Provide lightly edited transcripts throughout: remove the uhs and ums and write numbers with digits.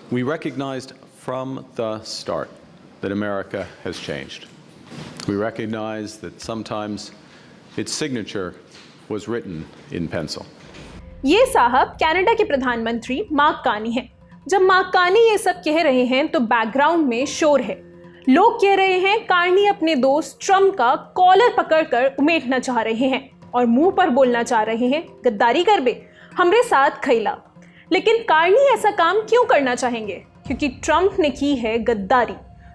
We recognized from the start that America has changed. We recognized that sometimes its signature was written in pencil. ये साहब Canada के प्रधानमंत्री mark Carney हैं। जब mark Carney ये सब कह रहे हैं तो बैकग्राउंड में शोर है। लोग कह रहे हैं कार्नी अपने दोस्त ट्रंप का कॉलर पकड़कर उमेटना चाह रहे हैं और मुंह पर बोलना चाह रहे हैं, गद्दारी कर बे, हमरे साथ खैला। लेकिन कार्नी ऐसा काम क्यों करना चाहेंगे? क्योंकि ट्रंप ने की है गद्दारी।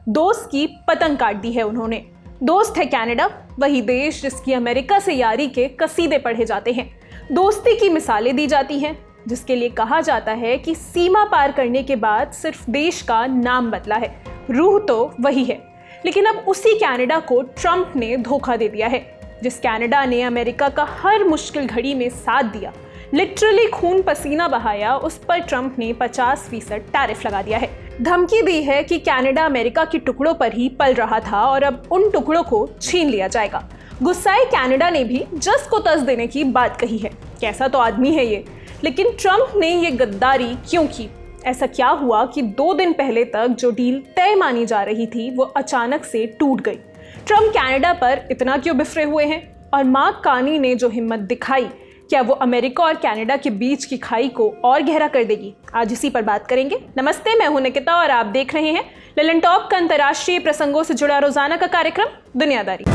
दोस्त की पतंग काट दी है उन्होंने। दोस्त है कनाडा, वही देश जिसकी अमेरिका से यारी के कसीदे पढ़े जाते हैं, दोस्ती की मिसालें दी जाती हैं, जिसके लिए कहा जाता है कि सीमा पार करने के बाद सिर्फ देश का नाम बदला है, रूह तो वही है। लेकिन अब उसी कनाडा को ट्रंप ने धोखा दे दिया है, जिस कनाडा ने अमेरिका का हर मुश्किल घड़ी में साथ दिया, लिटरली खून पसीना बहाया, उस पर ट्रंप ने 50% टैरिफ लगा दिया है। धमकी दी है कि कनाडा अमेरिका के टुकड़ों पर ही पल रहा था और अब उन टुकड़ों को छीन लिया जाएगा। गुस्साए कनाडा ने भी जस को तस देने की बात कही है। कैसा तो आदमी है ये, लेकिन ट्रंप ने ये गद्दारी क्यों की? ऐसा क्या हुआ कि 2 दिन पहले तक जो डील तय मानी जा रही थी वो अचानक से टूट गई? ट्रंप कनाडा पर इतना क्यों बिफरे हुए हैं? और मार्क कार्नी ने जो हिम्मत दिखाई, क्या वो अमेरिका और कनाडा के बीच की खाई को और गहरा कर देगी? आज इसी पर बात करेंगे। नमस्ते, मैं हूं निकिता और आप देख रहे हैं ललन टॉप का अंतर्राष्ट्रीय प्रसंगों से जुड़ा रोजाना का कार्यक्रम दुनियादारी।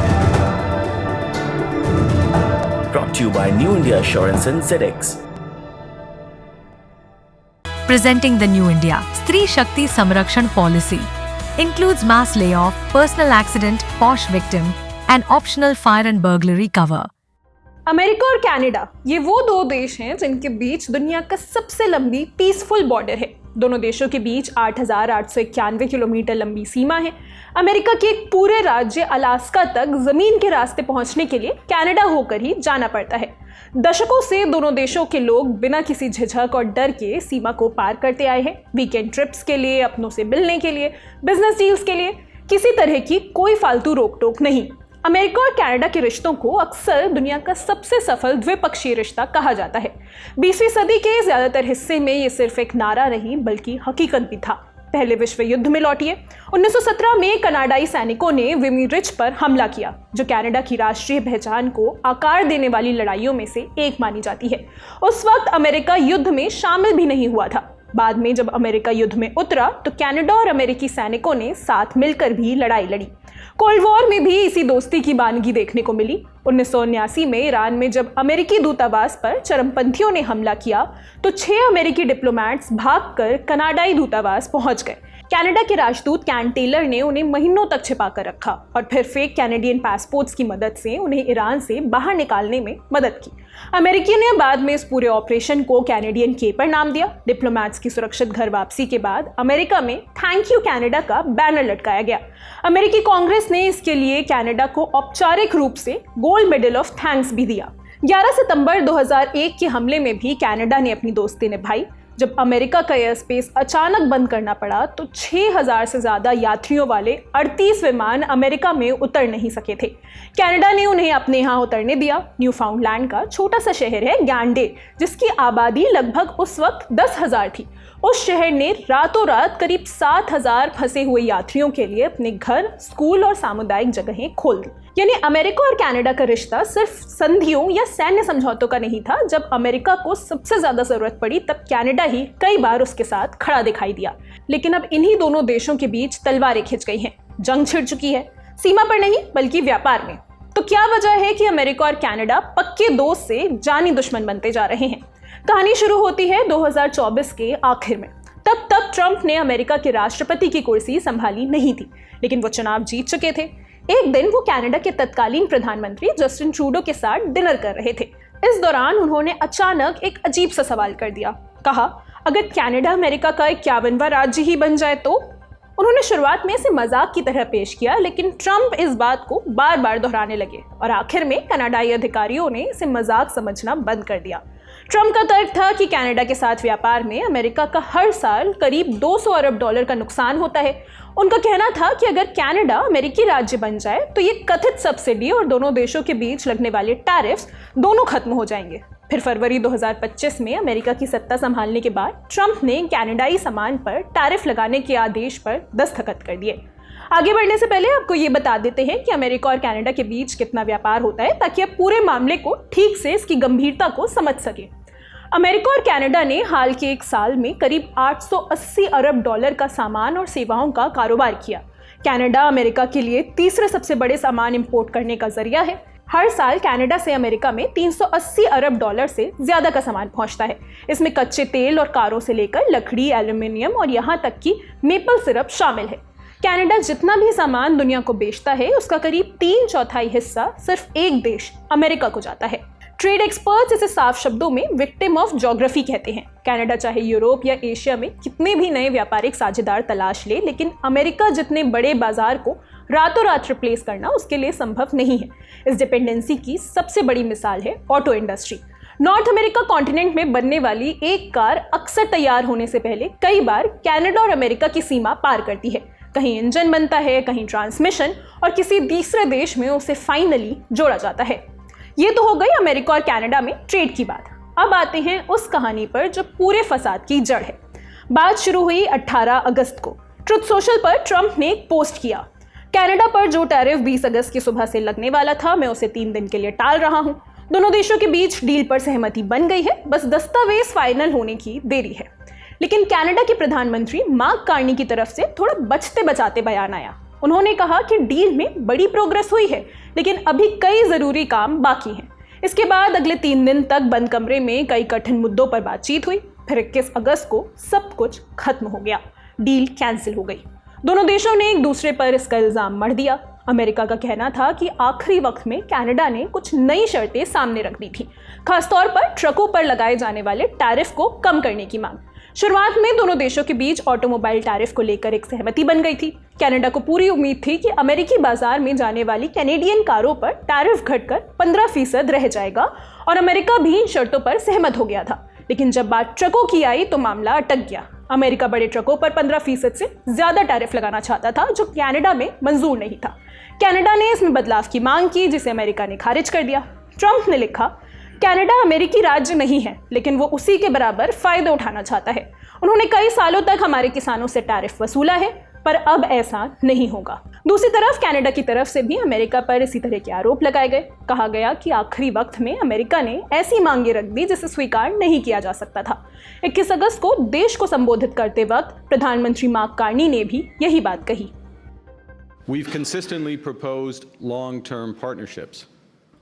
Brought to you by New India Assurance and ZX. Presenting the New India Stree Shakti Samrakshan Policy includes mass layoff, personal accident, posh victim, and optional fire and burglary cover. America और Canada ये वो 2 देश हैं जिनके बीच दुनिया का सबसे लंबी पीसफुल बॉर्डर है। दोनों देशों के बीच 8,891 किलोमीटर लंबी सीमा है। अमेरिका के एक पूरे राज्य अलास्का तक जमीन के रास्ते पहुंचने के लिए कनाडा होकर ही जाना पड़ता है। दशकों से दोनों देशों के लोग बिना किसी झिझक और डर के सीमा को पार करते आए हैं। वीकेंड ट्रिप्स के लिए, अपनों से मिलने के लिए, बिजनेस डील्स के लिए, किसी तरह की कोई फालतू रोक टोक नहीं। अमेरिका और कनाडा के रिश्तों को अक्सर दुनिया का सबसे सफल द्विपक्षीय रिश्ता कहा जाता है। 20वीं सदी के ज्यादातर हिस्से में ये सिर्फ एक नारा नहीं बल्कि हकीकत भी था। पहले विश्व युद्ध में लौटिए 1917 में कनाडाई सैनिकों ने विमी रिज पर हमला किया, जो कनाडा की राष्ट्रीय पहचान को आकार देने वाली लड़ाइयों में से एक मानी जाती है। उस वक्त अमेरिका युद्ध में शामिल भी नहीं हुआ था। बाद में जब अमेरिका युद्ध में उतरा तो कनाडा और अमेरिकी सैनिकों ने साथ मिलकर भी लड़ाई लड़ी। कोल्ड वॉर में भी इसी दोस्ती की बानगी देखने को मिली। 1979 में ईरान में जब अमेरिकी दूतावास पर चरमपंथियों ने हमला किया तो 6 अमेरिकी डिप्लोमैट्स भागकर कनाडाई दूतावास पहुंच गए। कनाडा के राजदूत कैन टेलर ने उन्हें महीनों तक छिपा कर रखा और फिर फेक कैनेडियन पासपोर्ट्स की मदद से उन्हें ईरान से बाहर निकालने में मदद की। अमेरिकी ने बाद में इस पूरे ऑपरेशन को कैनेडियन केपर नाम दिया। डिप्लोमैट्स की सुरक्षित घर वापसी के बाद अमेरिका में थैंक यू कनाडा का बैनर लटकाया गया। अमेरिकी कांग्रेस ने इसके लिए कनाडा को औपचारिक रूप से गोल्ड मेडल ऑफ थैंक्स भी दिया। 11 सितंबर 2001 के हमले में भी कनाडा ने अपनी दोस्ती निभाई। जब अमेरिका का एयर स्पेस अचानक बंद करना पड़ा तो 6,000 से ज़्यादा यात्रियों वाले 38 विमान अमेरिका में उतर नहीं सके थे। कनाडा ने उन्हें अपने यहाँ उतरने दिया। न्यूफाउंडलैंड का छोटा सा शहर है गैंडे, जिसकी आबादी लगभग उस वक्त 10,000 थी। उस शहर ने रातों रात करीब 7,000 फंसे हुए यात्रियों के लिए अपने घर, स्कूल और सामुदायिक जगहें खोल दी। यानी अमेरिका और कनाडा का रिश्ता सिर्फ संधियों या सैन्य समझौतों का नहीं था। जब अमेरिका को सबसे ज्यादा जरूरत पड़ी तब कनाडा ही कई बार उसके साथ खड़ा दिखाई दिया। लेकिन अब इन्हीं दोनों देशों के बीच तलवारें खिंच गई हैं। जंग छिड़ चुकी है, सीमा पर नहीं बल्कि व्यापार में। तो क्या वजह है कि अमेरिका और कनाडा पक्के दोस्त से जानी दुश्मन बनते जा रहे हैं? कहानी शुरू होती है 2024 के आखिर में। तब तक ट्रंप ने अमेरिका के राष्ट्रपति की कुर्सी संभाली नहीं थी, लेकिन वो चुनाव जीत चुके थे। एक दिन वो कनाडा के तत्कालीन प्रधानमंत्री जस्टिन ट्रूडो के साथ डिनर कर रहे थे। इस दौरान उन्होंने अचानक एक अजीब सा सवाल कर दिया। कहा, अगर कनाडा अमेरिका का 51वां राज्य ही बन जाए तो? उन्होंने शुरुआत में इसे मजाक की तरह पेश किया, लेकिन ट्रंप इस बात को बार बार दोहराने लगे और आखिर में कनाडाई अधिकारियों ने इसे मजाक समझना बंद कर दिया। ट्रंप का तर्क था कि कनाडा के साथ व्यापार में अमेरिका का हर साल करीब 200 अरब डॉलर का नुकसान होता है। उनका कहना था कि अगर कनाडा अमेरिकी राज्य बन जाए तो ये कथित सब्सिडी और दोनों देशों के बीच लगने वाले टैरिफ्स दोनों खत्म हो जाएंगे। फिर फरवरी 2025 में अमेरिका की सत्ता संभालने के बाद ट्रंप ने कनाडाई सामान पर टैरिफ लगाने के आदेश पर दस्तखत कर दिए। आगे बढ़ने से पहले आपको ये बता देते हैं कि अमेरिका और कनाडा के बीच कितना व्यापार होता है, ताकि आप पूरे मामले को ठीक से इसकी गंभीरता को समझ सकें। अमेरिका और कनाडा ने हाल के एक साल में करीब 880 अरब डॉलर का सामान और सेवाओं का कारोबार किया। कनाडा अमेरिका के लिए तीसरे सबसे बड़े सामान इंपोर्ट करने का जरिया है। हर साल कनाडा से अमेरिका में 380 अरब डॉलर से ज्यादा का सामान पहुंचता है। इसमें कच्चे तेल और कारों से लेकर लकड़ी, एल्यूमिनियम और यहाँ तक कि मेपल सिरप शामिल है। कनाडा जितना भी सामान दुनिया को बेचता है, उसका करीब 3/4 हिस्सा सिर्फ एक देश अमेरिका को जाता है। ट्रेड एक्सपर्ट्स इसे साफ शब्दों में विक्टिम ऑफ ज्योग्राफी कहते हैं। कनाडा चाहे यूरोप या एशिया में कितने भी नए व्यापारिक साझेदार तलाश ले, लेकिन अमेरिका जितने बड़े बाजार को रातों रात रिप्लेस करना उसके लिए संभव नहीं है। इस डिपेंडेंसी की सबसे बड़ी मिसाल है auto industry. North America continent में बनने वाली एक कार अक्सर तैयार होने से पहले कई बार कनाडा और अमेरिका की सीमा पार करती है। कहीं इंजन बनता है, कहीं ट्रांसमिशन, और किसी तीसरे देश में उसे फाइनली जोड़ा जाता है। ये तो हो गई अमेरिका और कनाडा में ट्रेड की बात। अब आते हैं उस कहानी पर जो पूरे फसाद की जड़ है। बात शुरू हुई 18 अगस्त को। ट्रुथ सोशल पर ट्रंप ने एक पोस्ट किया, कनाडा पर जो टैरिफ 20 अगस्त की सुबह से लगने वाला था, मैं उसे 3 दिन के लिए टाल रहा हूं। दोनों देशों के बीच डील पर सहमति बन गई है, बस दस्तावेज फाइनल होने की देरी है। लेकिन कनाडा के प्रधानमंत्री मार्क कार्नी की तरफ से थोड़ा बचते बचाते बयान आया। उन्होंने कहा कि डील में बड़ी प्रोग्रेस हुई है, लेकिन अभी कई जरूरी काम बाकी हैं। इसके बाद अगले 3 दिन तक बंद कमरे में कई कठिन मुद्दों पर बातचीत हुई। फिर 21 अगस्त को सब कुछ खत्म हो गया, डील कैंसिल हो गई। दोनों देशों ने एक दूसरे पर इसका इल्जाम मढ़ दिया। अमेरिका का कहना था कि आखिरी वक्त में कनाडा ने कुछ नई शर्तें सामने रख दी थी, खासतौर पर ट्रकों पर लगाए जाने वाले टैरिफ को कम करने की मांग। शुरुआत में दोनों देशों के बीच ऑटोमोबाइल टैरिफ को लेकर एक सहमति बन गई थी। कनाडा को पूरी उम्मीद थी कि अमेरिकी बाजार में जाने वाली कैनेडियन कारों पर टैरिफ घटकर 15% रह जाएगा, और अमेरिका भी इन शर्तों पर सहमत हो गया था। लेकिन जब बात ट्रकों की आई तो मामला अटक गया। अमेरिका बड़े ट्रकों पर 15% से ज्यादा टैरिफ लगाना चाहता था, जो कनाडा में मंजूर नहीं था। कनाडा ने इसमें बदलाव की मांग की, जिसे अमेरिका ने खारिज कर दिया। ट्रंप ने लिखा, कनाडा अमेरिकी राज्य नहीं है, लेकिन वो उसी के बराबर फायदे उठाना चाहता है। उन्होंने कई सालों तक हमारे किसानों से टैरिफ वसूला है, पर अब ऐसा नहीं होगा। दूसरी तरफ कनाडा की तरफ से भी अमेरिका पर इसी तरह के आरोप लगाए गए। कहा गया कि आखिरी वक्त में अमेरिका ने ऐसी मांगे रख दी जिसे स्वीकार नहीं किया जा सकता था। 21 अगस्त को देश को संबोधित करते वक्त प्रधानमंत्री मार्क कार्नी ने भी यही बात कही। We've consistently proposed long-term partnerships.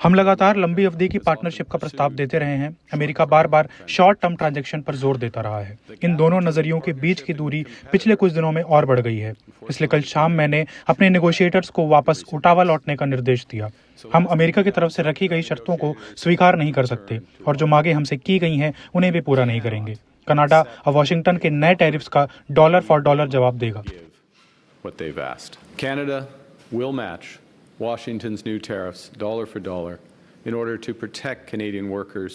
हम लगातार लंबी अवधि की पार्टनरशिप का प्रस्ताव देते रहे हैं। अमेरिका बार बार शॉर्ट टर्म ट्रांजैक्शन पर जोर देता रहा है। इन दोनों नजरियों के बीच की दूरी पिछले कुछ दिनों में और बढ़ गई है। इसलिए कल शाम मैंने अपने नेगोशिएटर्स को वापस ओटावा लौटने का निर्देश दिया। हम अमेरिका की तरफ से रखी गई शर्तों को स्वीकार नहीं कर सकते, और जो मांगे हमसे की गई हैं उन्हें भी पूरा नहीं करेंगे। कनाडा और वाशिंगटन के नए टैरिफ्स का डॉलर फॉर डॉलर जवाब देगा। What they've asked. Canada will match Washington's new tariffs dollar for dollar in order to protect Canadian workers,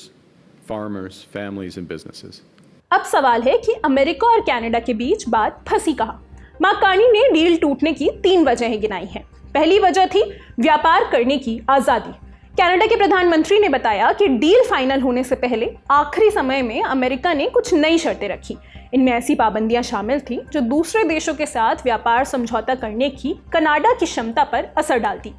farmers, families and businesses. अब सवाल है कि अमेरिका और कनाडा के बीच बात फंसी कहाँ? मार्क कार्नी ने डील टूटने की 3 वजहें गिनाई हैं। पहली वजह थी व्यापार करने की आज़ादी। कनाडा के प्रधानमंत्री ने बताया कि डील फाइनल होने से पहले आखिरी समय में अमेरिका ने कुछ नई शर्तें रखी। इनमें ऐसी पाबंदियां शामिल थी जो दूसरे देशों के साथ व्यापार समझौता करने की कनाडा की क्षमता पर असर डालती।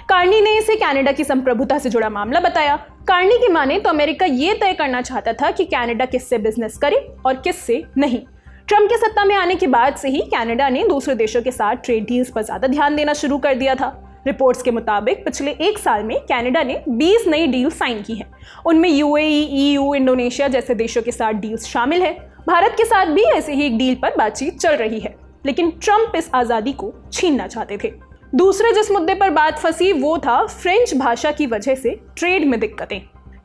कार्नी ने इसे कनाडा की संप्रभुता से जुड़ा मामला बताया। कार्नी की माने तो अमेरिका ये तय करना चाहता था कि कनाडा किससे बिजनेस करे और किससे नहीं। ट्रंप के सत्ता में आने के बाद से ही कनाडा ने दूसरे देशों के साथ ट्रेड डील्स पर ज्यादा ध्यान देना शुरू कर दिया था। रिपोर्ट्स के मुताबिक पिछले 1 साल में कनाडा ने 20 नई डील साइन की हैं। उनमें यूएई, ईयू, इंडोनेशिया जैसे देशों के साथ डील्स शामिल है। भारत के साथ भी ऐसे ही एक डील पर बातचीत चल रही है, लेकिन ट्रंप इस आज़ादी को छीनना चाहते थे। दूसरे जिस मुद्दे पर बात फंसी वो था फ्रेंच भाषा की वजह से ट्रेड में दिक्कतें।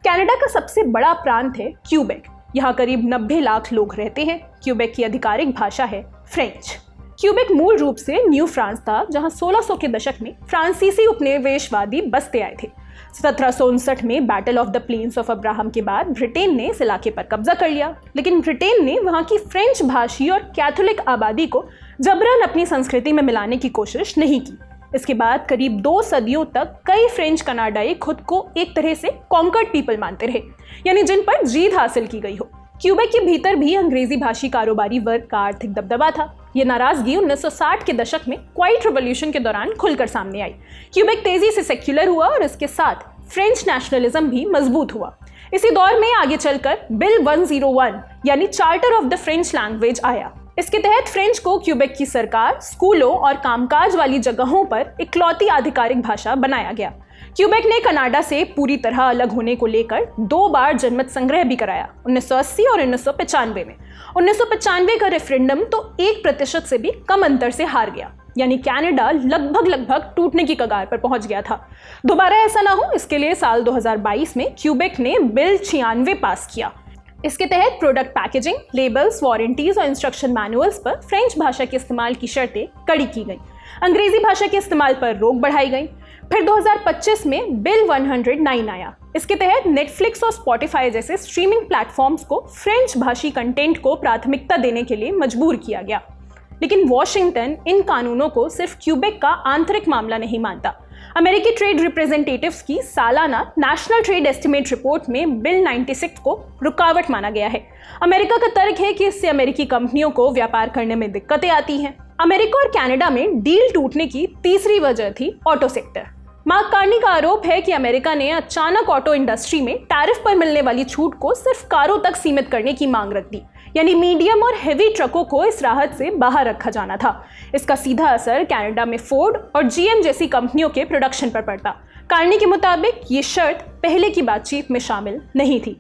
कनाडा का सबसे बड़ा प्रांत है क्यूबेक। यहाँ करीब 90 लाख लोग रहते हैं। क्यूबेक की आधिकारिक भाषा है फ्रेंच। क्यूबेक मूल रूप से न्यू फ्रांस था, जहाँ 1600 के दशक में फ्रांसीसी उपनिवेशवादी बसते आए थे। 1759 में battle of the plains of Abraham के बाद ब्रिटेन ने इस इलाके पर कब्जा कर लिया, लेकिन ब्रिटेन ने वहाँ की फ्रेंच भाषी और कैथोलिक आबादी को जबरन अपनी संस्कृति में मिलाने की कोशिश नहीं की। इसके बाद करीब 2 सदियों तक कई फ्रेंच कनाडाई खुद को एक तरह से कॉन्कर्ड पीपल मानते रहे, यानी जिन पर जीत हासिल की गई हो। क्यूबेक के भीतर भी अंग्रेजी भाषी कारोबारी वर्ग का आर्थिक दबदबा था। ये नाराजगी 1960 के दशक में क्वाइट रिवॉल्यूशन के दौरान खुलकर सामने आई। क्यूबेक तेजी से सेक्युलर हुआ और इसके साथ फ्रेंच नेशनलिज्म भी मजबूत हुआ। इसी दौर में आगे चलकर बिल 101 यानी charter of the French language आया। इसके तहत फ्रेंच को क्यूबेक की सरकार, स्कूलों और कामकाज वाली जगहों पर इकलौती आधिकारिक भाषा बनाया गया। क्यूबेक ने कनाडा से पूरी तरह अलग होने को लेकर 2 बार जनमत संग्रह भी कराया, 1980 और 1995 में। 1995 का रेफरेंडम तो 1% से भी कम अंतर से हार गया, यानी कनाडा लगभग टूटने की कगार पर पहुंच गया था। दोबारा ऐसा ना हो, इसके लिए साल 2022 में क्यूबेक ने बिल 96 पास किया। इसके तहत प्रोडक्ट पैकेजिंग, लेबल्स, वारंटीज और इंस्ट्रक्शन मैनुअल्स पर फ्रेंच भाषा के इस्तेमाल की शर्तें कड़ी की गई। अंग्रेजी भाषा के इस्तेमाल पर रोक बढ़ाई गई। फिर 2025 में बिल 109 आया। इसके तहत नेटफ्लिक्स और स्पॉटिफाई जैसे स्ट्रीमिंग प्लेटफॉर्म्स को फ्रेंच भाषी कंटेंट को प्राथमिकता देने के लिए मजबूर किया गया। लेकिन वॉशिंगटन इन कानूनों को सिर्फ क्यूबेक का आंतरिक मामला नहीं मानता। अमेरिकी ट्रेड रिप्रेजेंटेटिव्स की सालाना नेशनल ट्रेड एस्टिमेट रिपोर्ट में बिल 96 को रुकावट माना गया है। अमेरिका का तर्क है कि इससे अमेरिकी कंपनियों को व्यापार करने में दिक्कतें आती हैं। अमेरिका और कनाडा में डील टूटने की तीसरी वजह थी ऑटो सेक्टर। मार्क कार्नी का आरोप है कि अमेरिका ने अचानक ऑटो इंडस्ट्री में टैरिफ पर मिलने वाली छूट को सिर्फ कारों तक सीमित करने की मांग रख दी, यानी मीडियम और हेवी ट्रकों को इस राहत से बाहर रखा जाना था। इसका सीधा असर कनाडा में फोर्ड और जीएम जैसी कंपनियों के प्रोडक्शन पर पड़ता। कार्नी के मुताबिक ये शर्त पहले की बातचीत में शामिल नहीं थी।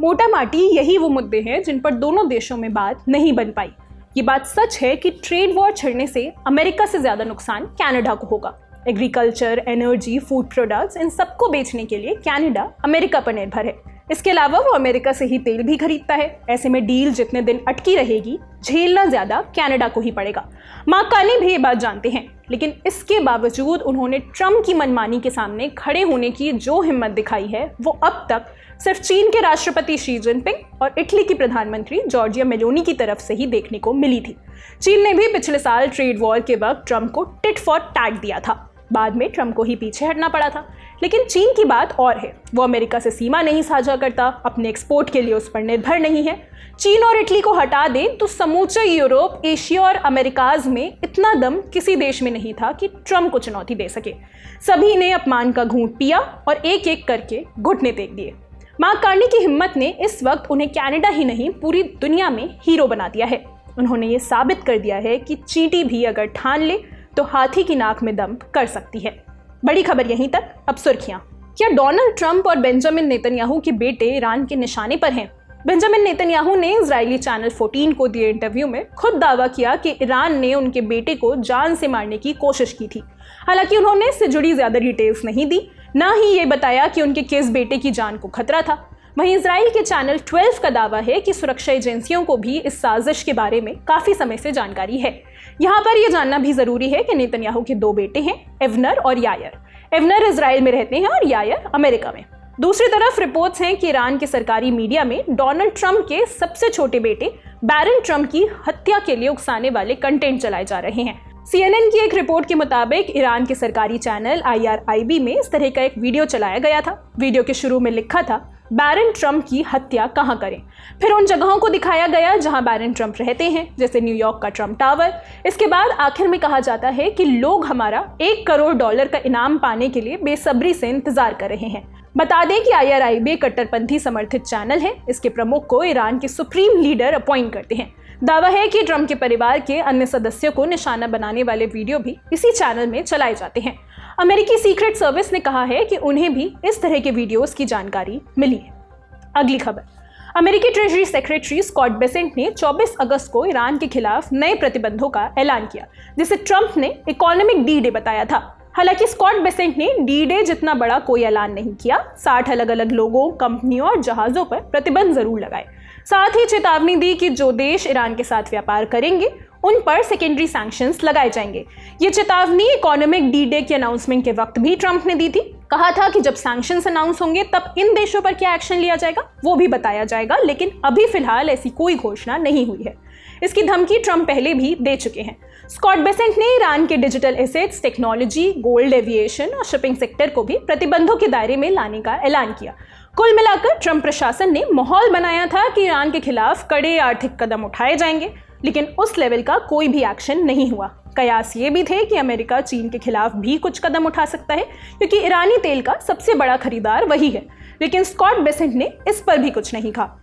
मोटा माटी यही वो मुद्दे हैं जिन पर दोनों देशों में बात नहीं बन पाई। ये बात सच है कि ट्रेड वॉर छिड़ने से अमेरिका से ज्यादा नुकसान कनाडा को होगा। एग्रीकल्चर, एनर्जी, फूड प्रोडक्ट्स, इन सबको बेचने के लिए कनाडा अमेरिका पर निर्भर है। इसके अलावा वो अमेरिका से ही तेल भी खरीदता है। ऐसे में डील जितने दिन अटकी रहेगी, झेलना ज्यादा कनाडा को ही पड़ेगा। मार्क कार्नी भी ये बात जानते हैं, लेकिन इसके बावजूद उन्होंने ट्रंप की मनमानी के सामने खड़े होने की जो हिम्मत दिखाई है, वो अब तक सिर्फ चीन के राष्ट्रपति शी जिनपिंग और इटली की प्रधानमंत्री जॉर्जिया मेलोनी की तरफ से ही देखने को मिली थी। चीन ने भी पिछले साल ट्रेड वॉर के वक्त ट्रंप को टिट फॉर टैट दिया था। बाद में ट्रंप को ही पीछे हटना पड़ा था। लेकिन चीन की बात और है। वो अमेरिका से सीमा नहीं साझा करता, अपने एक्सपोर्ट के लिए उस पर निर्भर नहीं है। चीन और इटली को हटा दें तो समूचे यूरोप, एशिया और अमेरिकाज में इतना दम किसी देश में नहीं था कि ट्रंप को चुनौती दे सके। सभी ने अपमान का घूंट पिया और एक एक करके घुटने टेक दिए। मार्क कार्नी की हिम्मत ने इस वक्त उन्हें कनाडा ही नहीं, पूरी दुनिया में हीरो बना दिया है। उन्होंने ये साबित कर दिया है कि चींटी भी अगर ठान ले तो हाथी की नाक में दम कर सकती है। बड़ी खबर यहीं तक। अब सुर्खियां। क्या डोनाल्ड ट्रंप और बेंजामिन नेतन्याहू के बेटे ईरान के निशाने पर हैं? बेंजामिन नेतन्याहू ने इजरायली चैनल 14 को दिए इंटरव्यू में खुद दावा किया कि ईरान ने उनके बेटे को जान से मारने की कोशिश की थी। हालांकि उन्होंने इससे जुड़ी ज्यादा डिटेल्स नहीं दी, ना ही ये बताया कि उनके किस बेटे की जान को खतरा था। वहीं इजराइल के चैनल 12 का दावा है कि सुरक्षा एजेंसियों को भी इस साजिश के बारे में काफी समय से जानकारी है। यहाँ पर यह जानना भी जरूरी है कि नेतन्याहू के 2 बेटे हैं, एवनर और यायर। एवनर इजराइल में रहते हैं और यायर अमेरिका में। दूसरी तरफ रिपोर्ट्स हैं कि ईरान के सरकारी मीडिया में डोनाल्ड ट्रंप के सबसे छोटे बेटे बैरन ट्रंप की हत्या के लिए उकसाने वाले कंटेंट चलाए जा रहे हैं। CNN की एक रिपोर्ट के मुताबिक ईरान के सरकारी चैनल IRIB में इस तरह का एक वीडियो चलाया गया था। वीडियो के शुरू में लिखा था, बैरन ट्रंप की हत्या कहाँ करें। फिर उन जगहों को दिखाया गया जहां बैरन ट्रंप रहते हैं, जैसे न्यूयॉर्क का ट्रंप टावर। इसके बाद आखिर में कहा जाता है कि लोग हमारा $1 करोड़ का इनाम पाने के लिए बेसब्री से इंतजार कर रहे हैं। बता दें कि IRIB कट्टरपंथी समर्थित चैनल है। इसके प्रमुख को ईरान के सुप्रीम लीडर अपॉइंट करते हैं। दावा है कि ट्रंप के परिवार के अन्य सदस्यों को निशाना बनाने वाले वीडियो भी इसी चैनल में चलाए जाते हैं। अमेरिकी सीक्रेट सर्विस ने कहा है कि उन्हें भी इस तरह के वीडियोस की जानकारी मिली है। अगली खबर। अमेरिकी ट्रेजरी सेक्रेटरी स्कॉट बेसेंट ने 24 अगस्त को ईरान के खिलाफ नए प्रतिबंधों का ऐलान किया, जिसे ट्रंप ने इकोनॉमिक डी-डे बताया था। हालांकि स्कॉट बेसेंट ने डी-डे जितना बड़ा कोई ऐलान नहीं किया। 60 अलग अलग लोगों, कंपनियों और जहाजों पर प्रतिबंध जरूर लगाए। साथ ही चेतावनी दी कि जो देश ईरान के साथ व्यापार करेंगे उन पर सेकेंडरी सैंक्शंस लगाए जाएंगे। ये चेतावनी इकोनॉमिक डी-डे की अनाउंसमेंट के वक्त भी ट्रंप ने दी थी। कहा था कि जब सैंक्शंस अनाउंस होंगे तब इन देशों पर क्या एक्शन लिया जाएगा वो भी बताया जाएगा, लेकिन अभी फिलहाल ऐसी कोई घोषणा नहीं हुई है। इसकी धमकी ट्रंप पहले भी दे चुके हैं। स्कॉट बेसेंट ने ईरान के digital assets, technology, gold, aviation और शिपिंग सेक्टर को भी प्रतिबंधों के दायरे में लाने का ऐलान किया। कुल मिलाकर ट्रंप प्रशासन ने माहौल बनाया था कि ईरान के खिलाफ कड़े आर्थिक कदम उठाए जाएंगे, लेकिन उस लेवल का कोई भी एक्शन नहीं हुआ। कयास ये भी थे कि अमेरिका चीन के खिलाफ भी कुछ कदम उठा सकता है, क्योंकि ईरानी तेल का सबसे बड़ा खरीदार वही है। लेकिन स्कॉट बेसेंट ने इस पर भी कुछ नहीं कहा।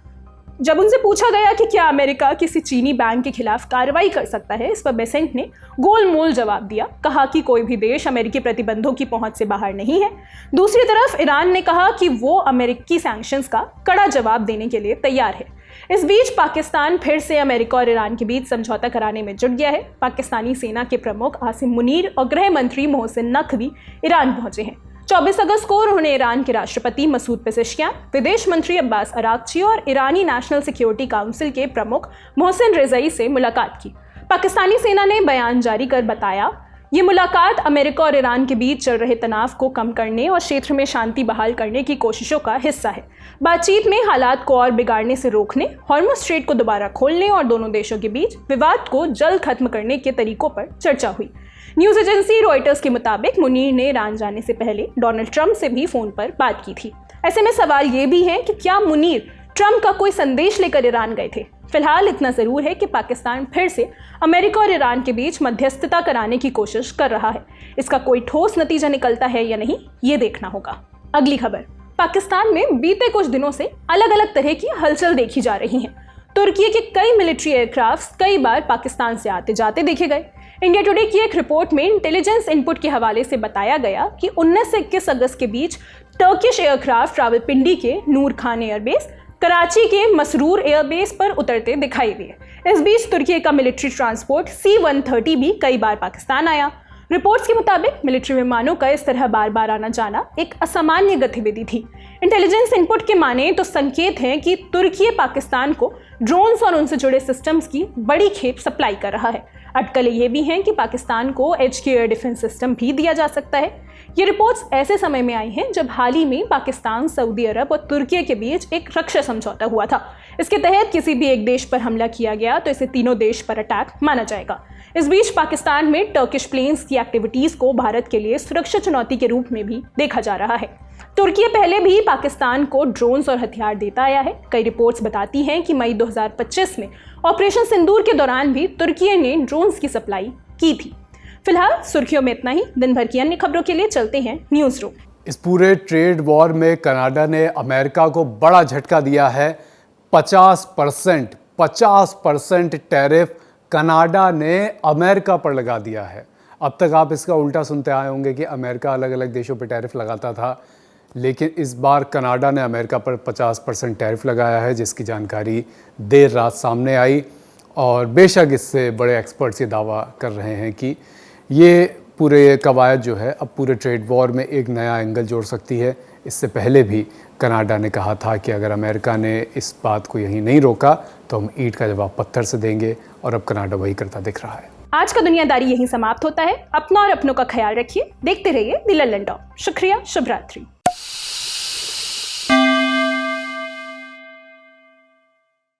जब उनसे पूछा गया कि क्या अमेरिका किसी चीनी बैंक के खिलाफ कार्रवाई कर सकता है, इस पर बेसेंट ने गोलमोल जवाब दिया। कहा कि कोई भी देश अमेरिकी प्रतिबंधों की पहुंच से बाहर नहीं है। दूसरी तरफ ईरान ने कहा कि वो अमेरिकी सैंक्शंस का कड़ा जवाब देने के लिए तैयार है। इस बीच पाकिस्तान फिर से अमेरिका और ईरान के बीच समझौता कराने में जुट गया है। पाकिस्तानी सेना के प्रमुख आसिम मुनीर और गृह मंत्री मोहसिन नकवी ईरान पहुंचे हैं। 24 अगस्त को उन्होंने ईरान के राष्ट्रपति मसूद पेज़ेश्कियान, विदेश मंत्री अब्बास अरागची और ईरानी नेशनल सिक्योरिटी काउंसिल के प्रमुख मोहसिन रिज़ई से मुलाकात की। पाकिस्तानी सेना ने बयान जारी कर बताया, ये मुलाकात अमेरिका और ईरान के बीच चल रहे तनाव को कम करने और क्षेत्र में शांति बहाल करने की कोशिशों का हिस्सा है। बातचीत में हालात को और बिगाड़ने से रोकने, हॉर्मुज़ स्ट्रेट को दोबारा खोलने और दोनों देशों के बीच विवाद को जल्द खत्म करने के तरीकों पर चर्चा हुई। न्यूज़ एजेंसी रॉयटर्स के मुताबिक मुनीर ने ईरान जाने से पहले डोनाल्ड ट्रंप से भी फोन पर बात की थी। ऐसे में सवाल ये भी है कि क्या मुनीर ट्रंप का कोई संदेश लेकर ईरान गए थे। फिलहाल इतना जरूर है कि पाकिस्तान फिर से अमेरिका और ईरान के बीच मध्यस्थता कराने की कोशिश कर रहा है। इसका कोई ठोस नतीजा निकलता है या नहीं, ये देखना होगा। अगली खबर, पाकिस्तान में बीते कुछ दिनों से अलग अलग तरह की हलचल देखी जा रही है। तुर्की के कई मिलिट्री एयरक्राफ्ट कई बार पाकिस्तान से आते जाते देखे गए। इंडिया टुडे की एक रिपोर्ट में इंटेलिजेंस इनपुट के हवाले से बताया गया कि 19 से 21 अगस्त के बीच टर्किश एयरक्राफ्ट रावलपिंडी के नूर खान एयरबेस, कराची के मसरूर एयरबेस पर उतरते दिखाई दिए। इस बीच तुर्की का मिलिट्री ट्रांसपोर्ट C-130 भी कई बार पाकिस्तान आया। रिपोर्ट्स के मुताबिक मिलिट्री विमानों का इस तरह बार बार आना जाना एक असामान्य गतिविधि थी। इंटेलिजेंस इनपुट के माने तो संकेत हैं कि तुर्की पाकिस्तान को ड्रोन्स और उनसे जुड़े सिस्टम्स की बड़ी खेप सप्लाई कर रहा है। अटकलें ये भी हैं कि पाकिस्तान को HQ एयर डिफेंस सिस्टम भी दिया जा सकता है। ये रिपोर्ट्स ऐसे समय में आई हैं जब हाल ही में पाकिस्तान, सऊदी अरब और तुर्की के बीच एक रक्षा समझौता हुआ था। इसके तहत किसी भी एक देश पर हमला किया गया तो इसे तीनों देश पर अटैक माना जाएगा। इस बीच पाकिस्तान में टर्किश प्लेन्स की एक्टिविटीज को भारत के लिए सुरक्षा चुनौती के रूप में भी देखा जा रहा है। तुर्की पहले भी पाकिस्तान को ड्रोन्स और हथियार देता आया है। कई रिपोर्ट्स बताती हैं कि मई 2025 में ऑपरेशन सिंदूर के दौरान भी तुर्की ने ड्रोन्स की सप्लाई की थी। फिलहाल सुर्खियों में इतना ही। दिन भर की अन्य खबरों के लिए चलते हैं न्यूज़ रूम। इस पूरे ट्रेड वॉर में कनाडा ने अमेरिका को बड़ा झटका दिया है। 50% टैरिफ कनाडा ने अमेरिका पर लगा दिया है। अब तक आप इसका उल्टा सुनते आए होंगे कि अमेरिका अलग अलग देशों पर टैरिफ लगाता था, लेकिन इस बार कनाडा ने अमेरिका पर 50% टैरिफ लगाया है, जिसकी जानकारी देर रात सामने आई। और बेशक इससे बड़े एक्सपर्ट्स ये दावा कर रहे हैं कि ये पूरे कवायद जो है अब पूरे ट्रेड वॉर में एक नया एंगल जोड़ सकती है। इससे पहले भी कनाडा ने कहा था कि अगर अमेरिका ने इस बात को यहीं नहीं रोका तो हम ईंट का जवाब पत्थर से देंगे, और अब कनाडा वही करता दिख रहा है। आज का दुनियादारी यहीं समाप्त होता है। अपना और अपनों का ख्याल रखिए। देखते रहिए द लंदन टॉक। शुक्रिया, शुभ रात्रि।